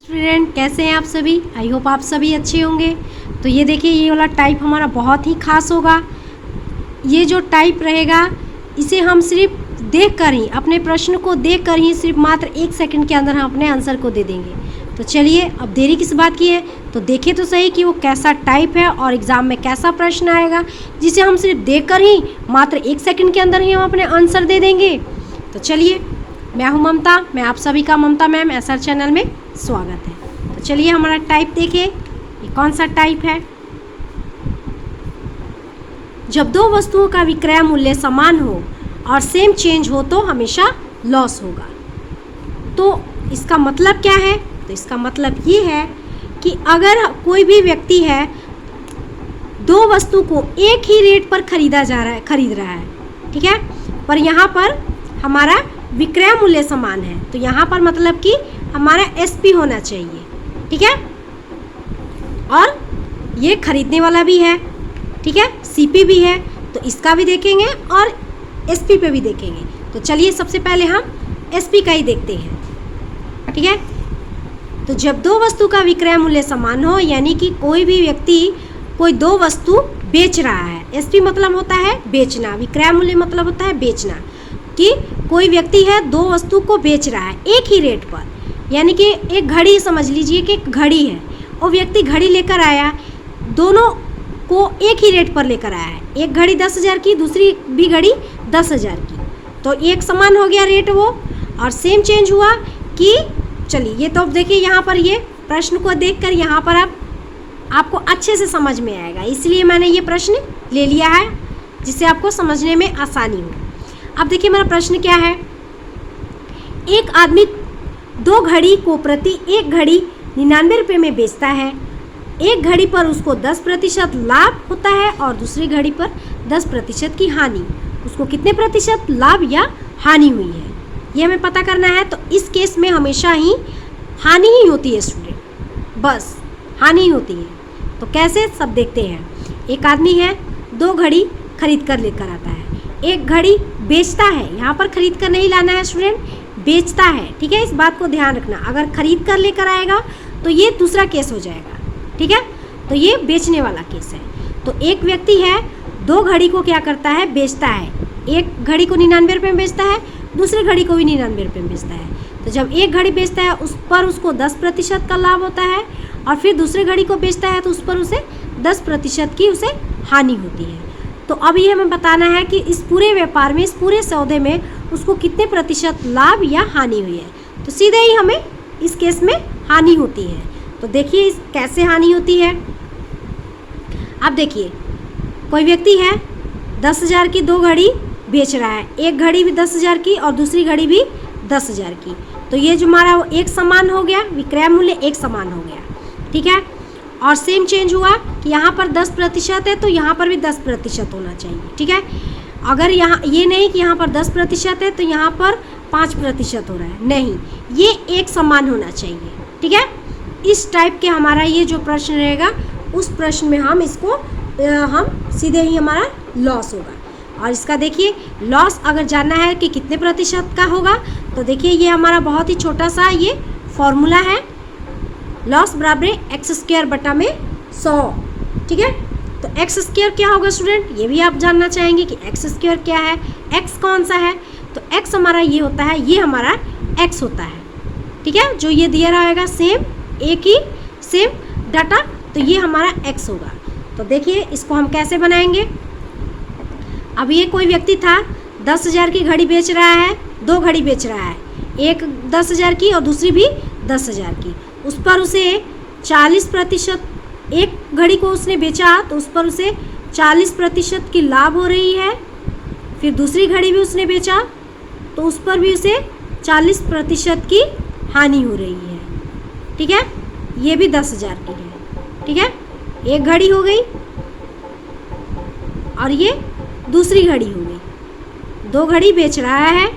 Student कैसे हैं आप सभी। आई होप आप सभी अच्छे होंगे। तो ये देखिए, ये वाला टाइप हमारा बहुत ही खास होगा। ये जो टाइप रहेगा इसे हम सिर्फ देख कर ही, अपने प्रश्न को देख कर ही सिर्फ मात्र 1 सेकंड के अंदर हम अपने आंसर को दे देंगे। तो चलिए अब देरी किस बात की है, तो देखिए तो सही कि वो कैसा टाइप है और एग्ज़ाम में कैसा प्रश्न आएगा जिसे हम सिर्फ देख कर ही मात्र 1 सेकंड के अंदर ही हम अपने आंसर दे देंगे। तो चलिए, मैं हूँ ममता, मैं आप सभी का ममता मैम SR चैनल में स्वागत है। तो चलिए हमारा टाइप देखिए, ये कौन सा टाइप है। जब दो वस्तुओं का विक्रय मूल्य समान हो और सेम चेंज हो तो हमेशा लॉस होगा। तो इसका मतलब क्या है, तो इसका मतलब ये है कि अगर कोई भी व्यक्ति है, दो वस्तु को एक ही रेट पर खरीद रहा है, ठीक है, पर यहाँ पर हमारा विक्रय मूल्य समान है, तो यहाँ पर मतलब कि हमारा SP होना चाहिए, ठीक है, और ये खरीदने वाला भी है, ठीक है, CP भी है, तो इसका भी देखेंगे और SP पे भी देखेंगे। तो चलिए सबसे पहले हम SP का ही देखते हैं, ठीक है। तो जब दो वस्तु का विक्रय मूल्य समान हो, यानी कि कोई भी व्यक्ति कोई दो वस्तु बेच रहा है, SP मतलब होता है बेचना, विक्रय मूल्य मतलब होता है बेचना, कि कोई व्यक्ति है दो वस्तु को बेच रहा है एक ही रेट पर। यानी कि एक घड़ी समझ लीजिए कि एक घड़ी है, वो व्यक्ति घड़ी लेकर आया, दोनों को एक ही रेट पर लेकर आया है। एक घड़ी 10,000 की, दूसरी भी घड़ी 10,000 की, तो एक समान हो गया रेट वो, और सेम चेंज हुआ कि चलिए ये तो अब देखिए यहाँ पर ये प्रश्न को देखकर यहाँ पर आपको अच्छे से समझ में आएगा, इसलिए मैंने ये प्रश्न ले लिया है जिससे आपको समझने में आसानी हो। अब देखिए मेरा प्रश्न क्या है। एक आदमी दो घड़ी को प्रति एक घड़ी 99 रुपये में बेचता है। एक घड़ी पर उसको 10% लाभ होता है और दूसरी घड़ी पर 10% की हानि। उसको कितने प्रतिशत लाभ या हानि हुई है, ये हमें पता करना है। तो इस केस में हमेशा ही हानि ही होती है स्टूडेंट, बस हानि ही होती है। तो कैसे, सब देखते हैं। एक आदमी है, दो घड़ी खरीद कर लेकर आता है, एक घड़ी बेचता है, यहाँ पर खरीद कर नहीं लाना है स्टूडेंट, बेचता है, ठीक है, इस बात को ध्यान रखना। अगर खरीद कर लेकर आएगा तो ये दूसरा केस हो जाएगा, ठीक है, तो ये बेचने वाला केस है। तो एक व्यक्ति है, दो घड़ी को क्या करता है, बेचता है। एक घड़ी को 99 रुपये में बेचता है, दूसरी घड़ी को भी 99 रुपये में बेचता है। तो जब एक घड़ी बेचता है उस पर उसको 10% का लाभ होता है, और फिर दूसरी घड़ी को बेचता है तो उस पर उसे 10% की उसे हानि होती है। तो अब ये हमें बताना है कि इस पूरे व्यापार में, इस पूरे सौदे में उसको कितने प्रतिशत लाभ या हानि हुई है। तो सीधे ही हमें इस केस में हानि होती है। तो देखिए इस कैसे हानि होती है। अब देखिए, कोई व्यक्ति है 10,000 की दो घड़ी बेच रहा है, एक घड़ी भी 10,000 की और दूसरी घड़ी भी 10,000 की। तो ये जो हमारा वो एक समान हो गया, विक्रय मूल्य एक समान हो गया, ठीक है, और सेम चेंज हुआ कि यहाँ पर 10% है तो यहाँ पर भी 10% होना चाहिए, ठीक है। अगर यहाँ ये नहीं कि यहाँ पर 10% है तो यहाँ पर 5% हो रहा है, नहीं, ये एक समान होना चाहिए, ठीक है। इस टाइप के हमारा ये जो प्रश्न रहेगा, उस प्रश्न में हम इसको हम सीधे ही हमारा लॉस होगा। और इसका देखिए, लॉस अगर जानना है कि कितने प्रतिशत का होगा, तो देखिए ये हमारा बहुत ही छोटा सा ये फॉर्मूला है, लॉस बराबर x² बटा में 100, ठीक है। तो x² क्या होगा स्टूडेंट, ये भी आप जानना चाहेंगे कि x² क्या है, x कौन सा है। तो x हमारा ये होता है, ये हमारा x होता है, ठीक है, जो ये दिया रहेगा सेम, एक ही सेम डाटा, तो ये हमारा x होगा। तो देखिए इसको हम कैसे बनाएंगे। अब ये कोई व्यक्ति था, 10,000 की घड़ी बेच रहा है, दो घड़ी बेच रहा है, एक 10,000 की और दूसरी भी 10,000 की। उस पर उसे 40%, एक घड़ी को उसने बेचा तो उस पर उसे 40% की लाभ हो रही है। फिर दूसरी घड़ी भी उसने बेचा तो उस पर भी उसे 40% की हानि हो रही है, ठीक है, ये भी 10,000 की है, ठीक है। एक घड़ी हो गई और ये दूसरी घड़ी हो गई, दो घड़ी बेच रहा है,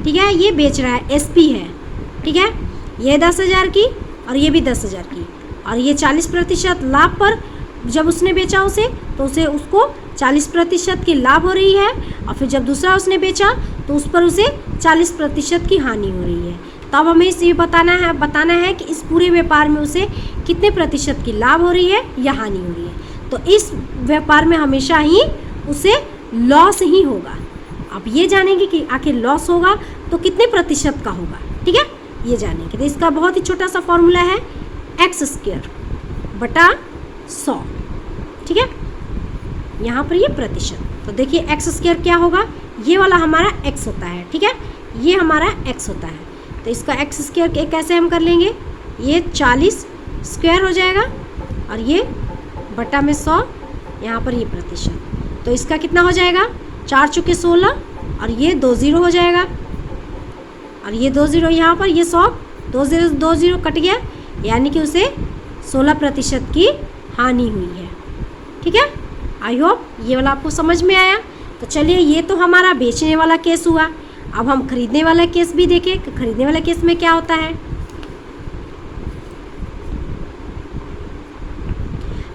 ठीक है, ये बेच रहा है, SP है, ठीक है, ये 10,000 की और ये भी 10,000 की, और ये 40% लाभ पर जब उसने बेचा उसे, तो उसे उसको 40% की लाभ हो रही है, और फिर जब दूसरा उसने बेचा तो उस पर उसे 40% की हानि हो रही है। तब हमें इसे बताना है कि इस पूरे व्यापार में उसे कितने प्रतिशत की लाभ हो रही है या हानि हो रही है। तो इस व्यापार में हमेशा ही उसे लॉस ही होगा। अब ये जानेंगे कि आखिर लॉस होगा तो कितने प्रतिशत का होगा, ठीक है, ये जानेंगे। तो इसका बहुत ही छोटा सा फॉर्मूला है x² बटा 100, ठीक है, यहाँ पर ये प्रतिशत। तो देखिए x² क्या होगा, ये वाला हमारा x होता है, ठीक है, ये हमारा x होता है। तो इसका x² कैसे हम कर लेंगे, ये 40 स्क्वायर हो जाएगा और ये बटा में 100, यहाँ पर ये प्रतिशत। तो इसका कितना हो जाएगा, 4 चुके 16 और ये 2 0 हो जाएगा और ये 2 0 यहाँ पर, ये 100 2 0 कट गया, यानी कि उसे 16% की हानि हुई है, ठीक है। आई होप ये वाला आपको समझ में आया। तो चलिए, ये तो हमारा बेचने वाला केस हुआ। अब हम खरीदने वाला केस भी देखें कि खरीदने वाले केस में क्या होता है।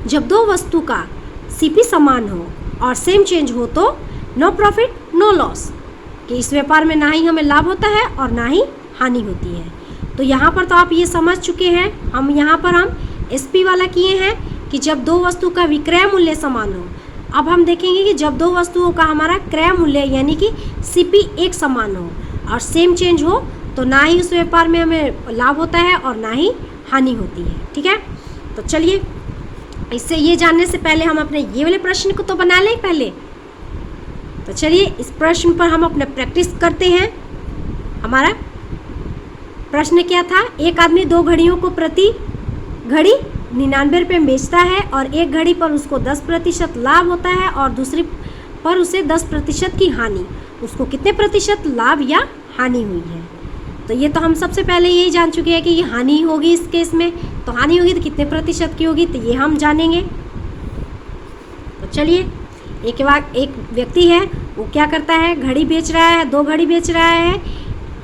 जब दो वस्तु का सीपी समान हो और सेम चेंज हो तो नो प्रॉफिट नो लॉस, कि इस व्यापार में ना ही हमें लाभ होता है और ना ही हानि होती है। तो यहाँ पर तो आप ये समझ चुके हैं। हम यहाँ पर हम एसपी वाला किए हैं कि जब दो वस्तु का विक्रय मूल्य समान हो। अब हम देखेंगे कि जब दो वस्तुओं का हमारा क्रय मूल्य यानी कि सीपी एक समान हो और सेम चेंज हो तो ना ही उस व्यापार में हमें लाभ होता है और ना ही हानि होती है, ठीक है। तो चलिए, इससे ये जानने से पहले हम अपने ये वाले प्रश्न को तो बना लें पहले। तो चलिए, इस प्रश्न पर हम अपने प्रैक्टिस करते हैं। हमारा प्रश्न क्या था, एक आदमी 2 घड़ियों को प्रति घड़ी 99 रुपये में बेचता है और एक घड़ी पर उसको 10% लाभ होता है और दूसरी पर उसे 10% की हानि। उसको कितने प्रतिशत लाभ या हानि हुई है। तो ये तो हम सबसे पहले यही जान चुके हैं कि ये हानि होगी इस केस में। तो हानि होगी तो कितने प्रतिशत की होगी, तो ये हम जानेंगे। तो चलिए, एक व्यक्ति है, वो क्या करता है, घड़ी बेच रहा है, 2 घड़ी बेच रहा है,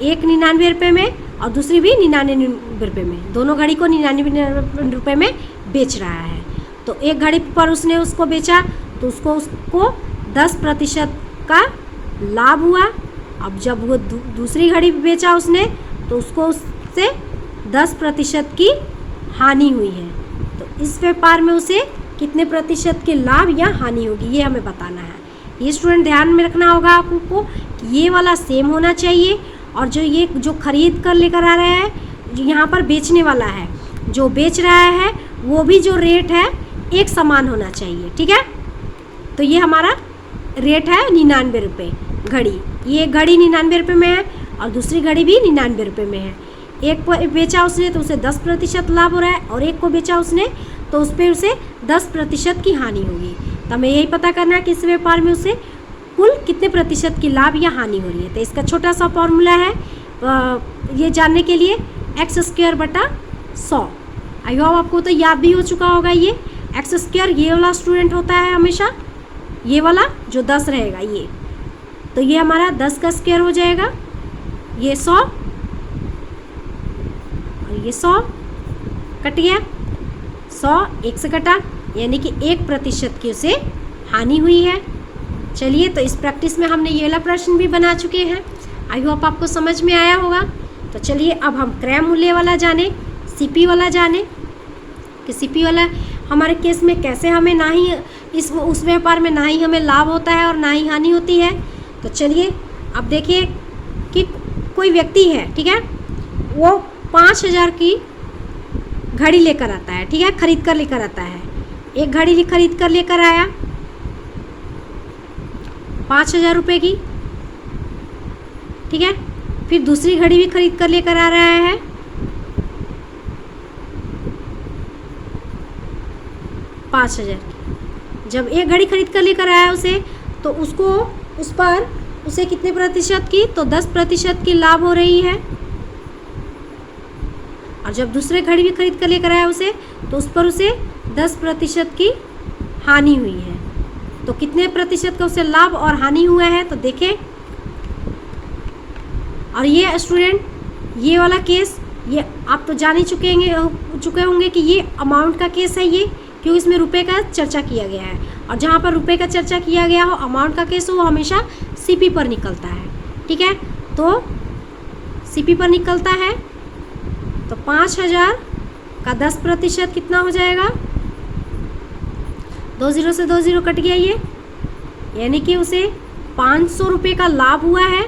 एक 99 रुपये में और दूसरी भी 99 रुपये में। दोनों घड़ी को 99 रुपये में बेच रहा है। तो एक घड़ी पर उसने उसको बेचा तो उसको 10% का लाभ हुआ। अब जब वो दूसरी घड़ी बेचा उसने तो उससे 10% की हानि हुई है। तो इस व्यापार में उसे कितने प्रतिशत के लाभ या हानि होगी, ये हमें बताना है। ये स्टूडेंट ध्यान में रखना होगा आपको कि ये वाला सेम होना चाहिए और जो खरीद कर लेकर आ रहा है, जो यहाँ पर बेचने वाला है, जो बेच रहा है, वो भी जो रेट है एक समान होना चाहिए, ठीक है। तो ये हमारा रेट है 99 रुपये घड़ी। ये घड़ी 99 रुपये में है और दूसरी घड़ी भी 99 रुपये में है। एक को बेचा उसने तो उसे 10% लाभ हो रहा है और एक को बेचा उसने तो उस पर उसे 10% की हानि होगी। तो हमें यही पता करना है कि इस व्यापार में उसे कुल कितने प्रतिशत की लाभ या हानि हो रही है। तो इसका छोटा सा फॉर्मूला है ये जानने के लिए, x² बटा 100। आई होप आपको तो याद भी हो चुका होगा। ये x² ये वाला स्टूडेंट होता है हमेशा, ये वाला जो 10 रहेगा ये, तो ये हमारा 10 का स्क्वायर हो जाएगा, ये 100 और ये 100 कट गया, 100 1 से कटा, यानी कि 1% की उसे हानि हुई है। चलिए, तो इस प्रैक्टिस में हमने ये वाला प्रश्न भी बना चुके हैं। आई होप आपको समझ में आया होगा। तो चलिए, अब हम क्रय मूल्य वाला जाने, सीपी वाला जाने कि सीपी वाला हमारे केस में कैसे हमें ना ही उस व्यापार में ना ही हमें लाभ होता है और ना ही हानि होती है। तो चलिए, अब देखिए कि कोई व्यक्ति है, ठीक है, वो 5000 की घड़ी लेकर आता है, ठीक है, खरीद कर लेकर आता है। एक घड़ी खरीद कर लेकर आया 5000 रुपये की, ठीक है। फिर दूसरी घड़ी भी खरीद कर लेकर आ रहा है 5000 की। जब एक घड़ी खरीद कर लेकर आया उसे, तो उस पर उसे कितने प्रतिशत की, तो 10% की लाभ हो रही है। और जब दूसरे घड़ी भी खरीद कर लेकर आया उसे, तो उस पर उसे 10% की हानि हुई है। तो कितने प्रतिशत का उसे लाभ और हानि हुआ है, तो देखें। और ये स्टूडेंट, ये वाला केस, ये आप तो जान ही चुके होंगे कि ये अमाउंट का केस है ये, क्योंकि इसमें रुपए का चर्चा किया गया है। और जहाँ पर रुपए का चर्चा किया गया हो, अमाउंट का केस हो, वो हमेशा सीपी पर निकलता है, ठीक है। तो सीपी पर निकलता है तो 5,000 का 10% कितना हो जाएगा? 2 0 से 2 0 कट गया ये, यानी कि उसे 500 रुपये का लाभ हुआ है।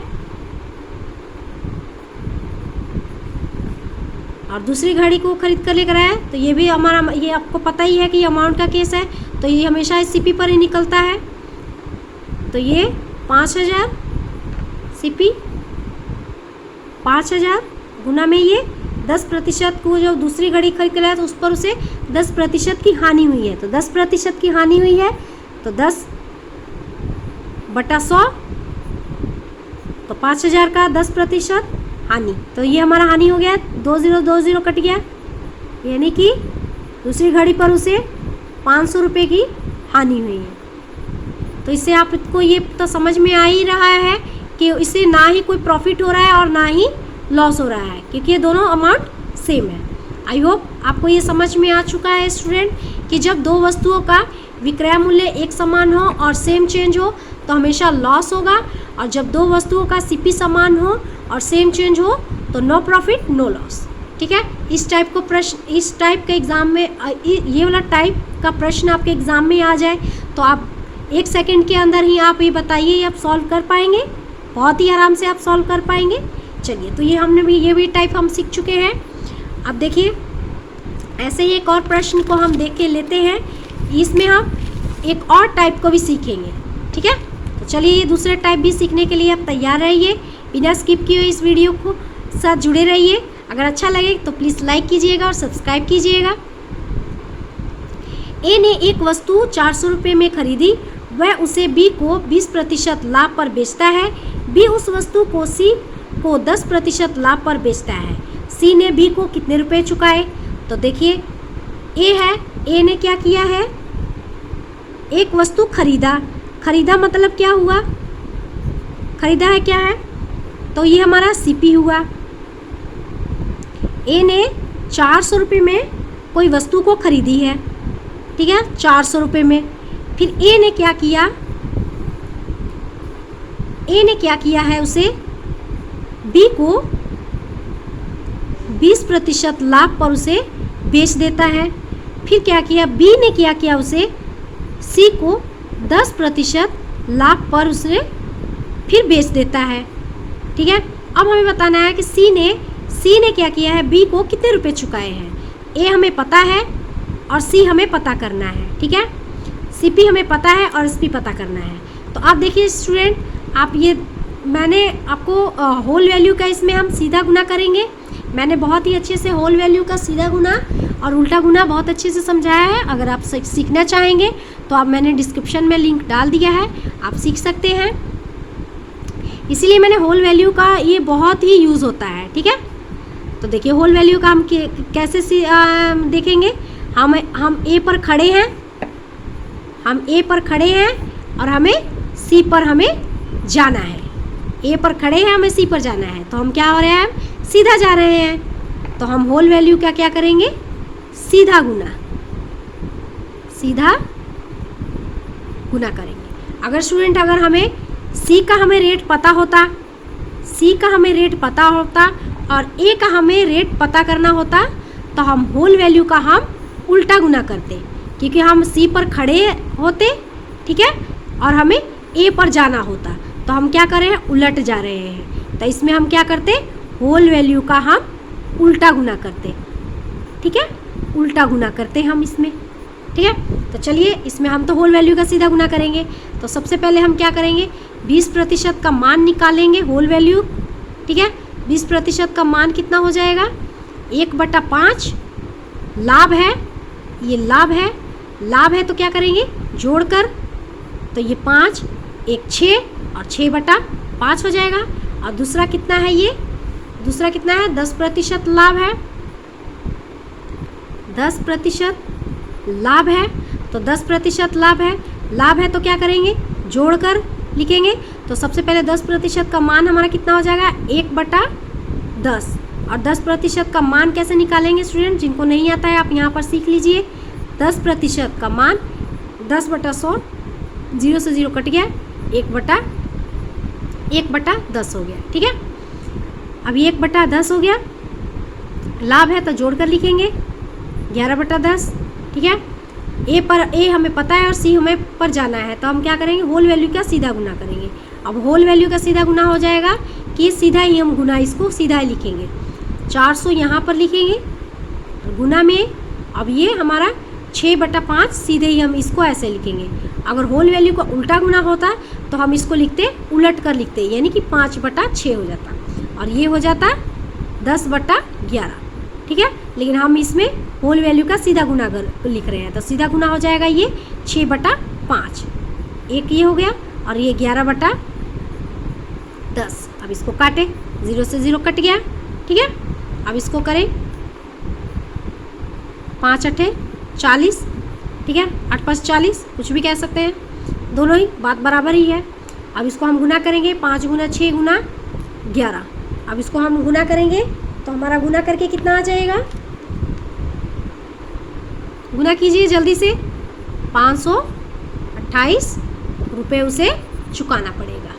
और दूसरी घड़ी को खरीद कर लेकर आया, तो ये भी हमारा, ये आपको पता ही है कि अमाउंट का केस है, तो ये हमेशा सीपी पर ही निकलता है। तो ये 5,000 सीपी 5,000 गुना में ये 10% को जो दूसरी घड़ी खरीद कर लाया तो उस पर उसे 10% की हानि हुई है। तो 10% की हानि हुई है, तो 10/100, तो 5,000 का 10% हानि, तो ये हमारा हानि हो गया, 2 0 2 0 कट गया, यानी कि दूसरी घड़ी पर उसे 500 रुपये की हानि हुई है। तो इससे आपको ये तो समझ में आ ही रहा है कि इससे ना ही कोई प्रॉफिट हो रहा है और ना ही लॉस हो रहा है, क्योंकि ये दोनों अमाउंट सेम है। आई होप आपको ये समझ में आ चुका है स्टूडेंट कि जब दो वस्तुओं का विक्रय मूल्य एक समान हो और सेम चेंज हो तो हमेशा लॉस होगा, और जब दो वस्तुओं का सीपी समान हो और सेम चेंज हो तो नो प्रॉफिट नो लॉस। ठीक है, इस टाइप का एग्ज़ाम में ये वाला टाइप का प्रश्न आपके एग्ज़ाम में आ जाए तो आप 1 सेकंड के अंदर ही आप ये बताइए आप सॉल्व कर पाएंगे, बहुत ही आराम से आप सॉल्व कर पाएंगे। चलिए, तो ये भी टाइप हम सीख चुके हैं। अब देखिए, ऐसे ही एक और प्रश्न को हम देख के लेते हैं, इसमें हम एक और टाइप को भी सीखेंगे। ठीक है, तो चलिए ये दूसरे टाइप भी सीखने के लिए आप तैयार रहिए, बिना स्किप किए इस वीडियो को साथ जुड़े रहिए। अगर अच्छा लगे तो प्लीज़ लाइक कीजिएगा और सब्सक्राइब कीजिएगा। ए ने एक वस्तु 400 रुपये में खरीदी, वह उसे बी को 20% लाभ पर बेचता है। बी उस वस्तु को सी को 10% लाभ पर बेचता है। सी ने बी को कितने रुपए चुकाए? तो देखिए, ए है, ए ने क्या किया है, एक वस्तु खरीदा। खरीदा मतलब क्या हुआ, खरीदा है क्या है, तो ये हमारा सीपी हुआ। ए ने 400 रुपये में कोई वस्तु को खरीदी है, ठीक है, 400 रुपये में। फिर ए ने क्या किया, ए ने क्या किया है, उसे बी को 20% लाभ पर उसे बेच देता है। फिर क्या किया, बी ने क्या किया, उसे सी को 10% लाभ पर उसे फिर बेच देता है। ठीक है, अब हमें बताना है कि सी ने क्या किया है, बी को कितने रुपए चुकाए हैं। ए हमें पता है और सी हमें पता करना है। ठीक है, सीपी हमें पता है और एसपी पता करना है। तो आप देखिए स्टूडेंट, आप ये मैंने आपको होल वैल्यू का इसमें हम सीधा गुना करेंगे। मैंने बहुत ही अच्छे से होल वैल्यू का सीधा गुना और उल्टा गुना बहुत अच्छे से समझाया है। अगर आप सीखना चाहेंगे तो आप, मैंने डिस्क्रिप्शन में लिंक डाल दिया है, आप सीख सकते हैं। इसीलिए मैंने होल वैल्यू का ये बहुत ही यूज़ होता है। ठीक है, तो देखिए होल वैल्यू का हम कैसे देखेंगे। हम ए पर खड़े हैं, हम ए पर खड़े हैं और हमें सी पर हमें जाना है। ए पर खड़े हैं, हमें सी पर जाना है, तो हम क्या हो रहे हैं, सीधा जा रहे हैं। तो हम होल वैल्यू का क्या करेंगे, सीधा गुना करेंगे। अगर स्टूडेंट, अगर हमें सी का हमें रेट पता होता, और ए का हमें रेट पता करना होता, तो हम होल वैल्यू का हम उल्टा गुना करते, क्योंकि हम सी पर खड़े होते, ठीक है, और हमें ए पर जाना होता, तो हम क्या कर रहे हैं, उलट जा रहे हैं। तो इसमें हम क्या करते, होल वैल्यू का हम उल्टा गुना करते। ठीक है, उल्टा गुना करते हम इसमें। ठीक है, तो चलिए इसमें हम तो होल वैल्यू का सीधा गुना करेंगे। तो सबसे पहले हम क्या करेंगे, 20% का मान निकालेंगे, होल वैल्यू। ठीक है, 20% का मान कितना हो जाएगा, 1/5 लाभ है, ये लाभ है तो क्या करेंगे, जोड़कर, तो ये 5 1 6 और 6/5 हो जाएगा। और दूसरा कितना है, ये दूसरा कितना है, 10% लाभ है, 10% लाभ है, तो 10% लाभ है तो क्या करेंगे, जोड़कर लिखेंगे। तो सबसे पहले 10% का मान हमारा कितना हो जाएगा, 1/10। और 10% का मान कैसे निकालेंगे स्टूडेंट, जिनको नहीं आता है आप यहाँ पर सीख लीजिए। 10% का मान 10/100, 0 से 0 कट गया, 1/10 हो गया। ठीक है, अब 1/10 हो गया। लाभ है तो जोड़कर लिखेंगे 11/10, ठीक है। ए हमें पता है और सी हमें पर जाना है, तो हम क्या करेंगे, होल वैल्यू का सीधा गुना करेंगे। अब होल वैल्यू का सीधा गुना हो जाएगा कि सीधा ही हम गुना इसको सीधा ही लिखेंगे, 400 यहाँ पर लिखेंगे गुना में। अब ये हमारा 6/5 सीधे ही हम इसको ऐसे लिखेंगे। अगर होल वैल्यू का उल्टा गुना होता तो हम इसको लिखते उलट कर लिखते, यानी कि 5/6 हो जाता और ये हो जाता 10/11, ठीक है। लेकिन हम इसमें होल वैल्यू का सीधा गुना लिख रहे हैं, तो सीधा गुना हो जाएगा ये 6/5, एक ये हो गया और ये 11/10। अब इसको काटे, 0 से 0 कट गया, ठीक है। अब इसको करें 5 8 40, ठीक है, 8 5 40, कुछ भी कह सकते हैं, दोनों ही बात बराबर ही है। अब इसको हम गुना करेंगे, 5 गुना 6 गुना 11। अब इसको हम गुना करेंगे तो हमारा गुना करके कितना आ जाएगा, गुना कीजिए जल्दी से, 528 रुपये उसे चुकाना पड़ेगा।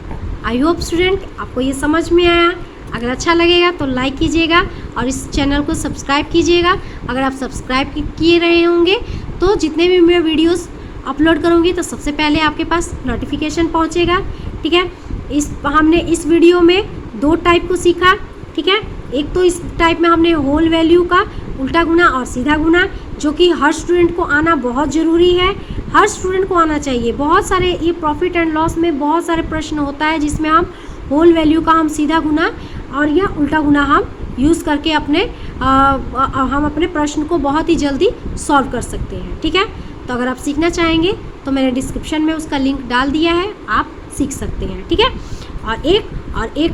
आई होप स्टूडेंट आपको ये समझ में आया। अगर अच्छा लगेगा तो लाइक कीजिएगा और इस चैनल को सब्सक्राइब कीजिएगा। अगर आप सब्सक्राइब किए रहे होंगे तो जितने भी मैं वीडियोस अपलोड करूँगी तो सबसे पहले आपके पास नोटिफिकेशन पहुँचेगा, ठीक है। हमने इस वीडियो में 2 टाइप को सीखा, ठीक है। एक तो इस टाइप में हमने होल वैल्यू का उल्टा गुना और सीधा गुना, जो कि हर स्टूडेंट को आना बहुत ज़रूरी है, हर स्टूडेंट को आना चाहिए। बहुत सारे ये प्रॉफिट एंड लॉस में बहुत सारे प्रश्न होता है जिसमें हम होल वैल्यू का हम सीधा गुना और या उल्टा गुना हम यूज़ करके हम अपने प्रश्न को बहुत ही जल्दी सॉल्व कर सकते हैं, ठीक है। तो अगर आप सीखना चाहेंगे तो मैंने डिस्क्रिप्शन में उसका लिंक डाल दिया है, आप सीख सकते हैं, ठीक है। और एक